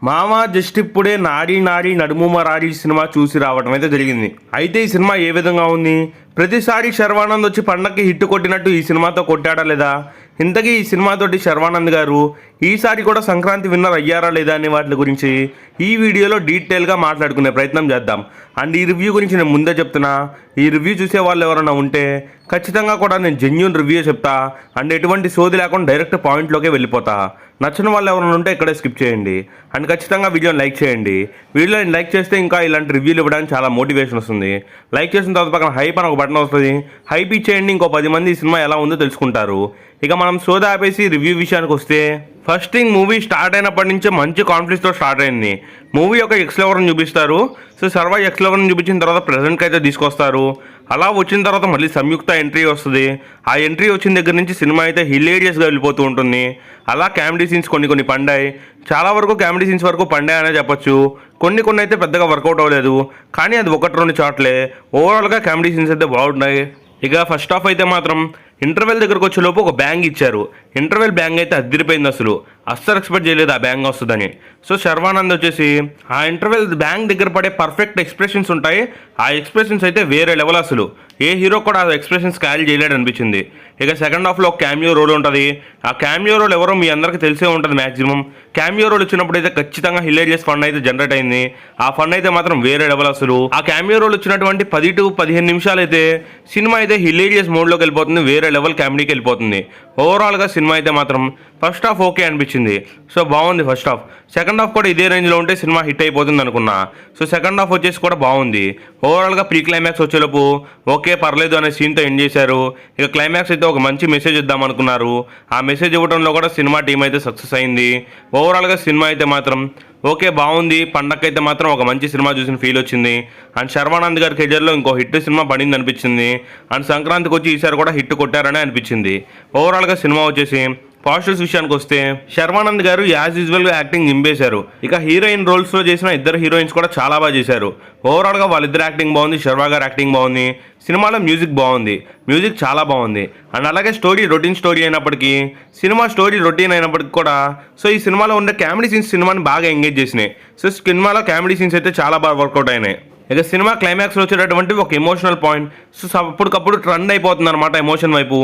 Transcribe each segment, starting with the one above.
మామ జస్ట్ ఇప్పుడే నారీ నారీ నడుము మరారీ సినిమా చూసి రావడం అయితే జరిగింది. అయితే ఈ సినిమా ఏ విధంగా ఉంది? ప్రతిసారి శర్వానంద్ వచ్చి పండక్కి హిట్ కొట్టినట్టు ఈ సినిమాతో కొట్టాడా లేదా? ఇంతకీ ఈ సినిమాతోటి శర్వానంద్ గారు ఈసారి కూడా సంక్రాంతి విన్నర్ అయ్యారా లేదా అనే వాటి గురించి ఈ వీడియోలో డీటెయిల్గా మాట్లాడుకునే ప్రయత్నం చేద్దాం. అండ్ ఈ రివ్యూ గురించి నేను ముందే చెప్తున్నా, ఈ రివ్యూ చూసే వాళ్ళు ఎవరైనా ఉంటే ఖచ్చితంగా కూడా నేను జెన్యూన్ రివ్యూ చెప్తా. అండ్ ఎటువంటి సోది లేకుండా డైరెక్ట్ పాయింట్లోకే వెళ్ళిపోతా. నచ్చిన వాళ్ళు ఎవరైనా ఉంటే ఇక్కడే స్కిప్ చేయండి. అండ్ ఖచ్చితంగా వీడియోని లైక్ చేయండి. వీడియోని లైక్ చేస్తే ఇంకా ఇలాంటి రివ్యూలు ఇవ్వడానికి చాలా మోటివేషన్ వస్తుంది. లైక్ చేసిన తర్వాత పక్కన హైప్ అని ఒక బటన్ వస్తుంది. హైప్ ఇచ్చేయండి, ఇంకో 10 మంది ఈ సినిమా ఎలా ఉందో తెలుసుకుంటారు. ఇక మనం సోదా ఆపేసి రివ్యూ విషయానికి వస్తే, ఫస్ట్ థింగ్ మూవీ స్టార్ట్ అయినప్పటి నుంచే మంచి కాన్ఫ్లిక్ట్తో స్టార్ట్ అయింది. మూవీ ఒక ఎక్స్ లవర్ని చూపిస్తారు. సో సర్వా ఎక్స్ లవర్ని చూపించిన తర్వాత ప్రెజెంట్కి అయితే తీసుకొస్తారు. అలా వచ్చిన తర్వాత మళ్ళీ సంయుక్త ఎంట్రీ వస్తుంది. ఆ ఎంట్రీ వచ్చిన దగ్గర నుంచి సినిమా అయితే హిలేరియస్గా వెళ్ళిపోతూ ఉంటుంది. అలా కామెడీ సీన్స్ కొన్ని పండాయి. చాలా వరకు కామెడీ సీన్స్ వరకు పండాయి అనే చెప్పొచ్చు. కొన్ని అయితే పెద్దగా వర్కౌట్ అవ్వలేదు, కానీ అది 1-2 చోట్లే. ఓవరాల్గా కామెడీ సీన్స్ అయితే బాగున్నాయి. ఇక ఫస్ట్ హాఫ్ అయితే మాత్రం ఇంటర్వెల్ దగ్గరకు వచ్చేలోపు ఒక బ్యాంగ్ ఇచ్చారు. ఇంటర్వెల్ బ్యాంగ్ అయితే అదిరిపోయింది. అస్సలు ఎక్స్పెక్ట్ చేయలేదు ఆ బ్యాంగ్ వస్తుందని. సో శర్వానంద్ వచ్చేసి ఆ ఇంటర్వెల్ బ్యాంగ్ దగ్గర పడే పర్ఫెక్ట్ ఎక్స్ప్రెషన్స్ ఉంటాయి. ఆ ఎక్స్ప్రెషన్స్ అయితే వేరే లెవెల్. అసలు ఏ హీరో కూడా ఆ ఎక్స్ప్రెషన్స్ క్యారీ చేయలేడు అనిపించింది. ఇక సెకండ్ హాఫ్లో ఒక క్యామియో రోల్ ఉంటుంది. ఆ క్యామియో రోల్ ఎవరో మీ అందరికీ తెలిసే ఉంటుంది మ్యాక్సిమం. క్యామియో రోల్ వచ్చినప్పుడు అయితే ఖచ్చితంగా హిలేరియస్ ఫన్ అయితే జనరేట్ అయింది. ఆ ఫన్ అయితే మాత్రం వేరే లెవెల్. అసలు ఆ క్యామియో రోల్ వచ్చినటువంటి 10-15 నిమిషాలు అయితే సినిమా అయితే హిలేరియస్ మోడ్లోకి వెళ్ళిపోతుంది. వేరే లెవెల్ కామెడీకి వెళ్ళిపోతుంది. ఓవరాల్గా సినిమా అయితే మాత్రం ఫస్ట్ హాఫ్ ఓకే అనిపించింది. సో బాగుంది ఫస్ట్ హాఫ్. సెకండ్ హాఫ్ కూడా ఇదే రేంజ్లో ఉంటే సినిమా హిట్ అయిపోతుంది అనుకున్నా. సో సెకండ్ హాఫ్ వచ్చేసి కూడా బాగుంది. ఓవరాల్గా ప్రీ క్లైమాక్స్ వచ్చేలోపు ఓకే పర్లేదు అనే సీన్తో ఎండ్ చేశారు. ఇక క్లైమాక్స్ అయితే ఒక మంచి మెసేజ్ ఇద్దాం అనుకున్నారు. ఆ మెసేజ్ ఇవ్వడంలో కూడా సినిమా టీం అయితే సక్సెస్ అయింది. ఓవరాల్గా సినిమా అయితే మాత్రం ఓకే బాగుంది. పండగకైతే మాత్రం ఒక మంచి సినిమా చూసిన ఫీల్ వచ్చింది. అండ్ శర్వానంద్ గారి కెరియర్లో ఇంకో హిట్ సినిమా పడింది అనిపించింది. అండ్ సంక్రాంతికి వచ్చి ఈసారి కూడా హిట్ కొట్టారని అనిపించింది. ఓవరాల్గా సినిమా వచ్చేసి పాజిటివ్స్ విషయానికి వస్తే శర్వానంద్ గారు యాజ్ యూజువల్గా యాక్టింగ్ నింపేశారు. ఇక హీరోయిన్ రోల్స్లో చేసిన ఇద్దరు హీరోయిన్స్ కూడా చాలా బాగా చేశారు. ఓవరాల్గా వాళ్ళిద్దరు యాక్టింగ్ బాగుంది. శర్వా గారు యాక్టింగ్ బాగుంది. సినిమాలో మ్యూజిక్ బాగుంది. మ్యూజిక్ చాలా బాగుంది. అండ్ అలాగే స్టోరీ రొటీన్ స్టోరీ అయినప్పటికీ, సినిమా స్టోరీ రొటీన్ అయినప్పటికీ కూడా సో ఈ సినిమాలో ఉండే కామెడీ సీన్స్ సినిమాని బాగా ఎంగేజ్ చేసినాయి. సో సినిమాలో కామెడీ సీన్స్ అయితే చాలా బాగా వర్కౌట్ అయినాయి. ఇక సినిమా క్లైమాక్స్లో వచ్చేటటువంటి ఒక ఎమోషనల్ పాయింట్. సో అప్పటికప్పుడు ట్రెండ్ అయిపోతుంది అనమాట ఎమోషన్ వైపు.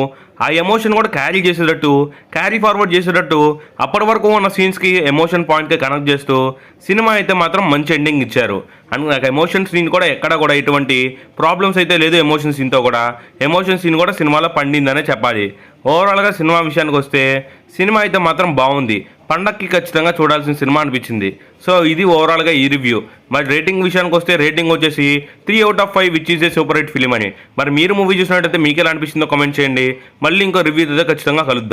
ఆ ఎమోషన్ కూడా క్యారీ ఫార్వర్డ్ చేసేటట్టు అప్పటి వరకు ఉన్న సీన్స్కి ఎమోషన్ పాయింట్కి కనెక్ట్ చేస్తూ సినిమా అయితే మాత్రం మంచి ఎండింగ్ ఇచ్చారు. అండ్ నాకు ఎమోషన్ సీన్ కూడా ఎక్కడ కూడా ఎటువంటి ప్రాబ్లమ్స్ అయితే లేదు. ఎమోషన్ సీన్తో కూడా ఎమోషన్ సీన్ కూడా సినిమాలో పండిందనే చెప్పాలి. ఓవరాల్గా సినిమా విషయానికి వస్తే సినిమా అయితే మాత్రం బాగుంది. పండక్కి ఖచ్చితంగా చూడాల్సిన సినిమా అనిపించింది. సో ఇది ఓవరాల్గా ఈ రివ్యూ. మరి రేటింగ్ విషయానికి వస్తే రేటింగ్ వచ్చేసి 3/5 which is a super hit film అని. మరి మీరు మూవీ చూసినట్టయితే మీకు ఎలా అనిపించిందో కామెంట్ చేయండి. మళ్ళీ ఇంకో రివ్యూ అయితే ఖచ్చితంగా కలుద్దాం.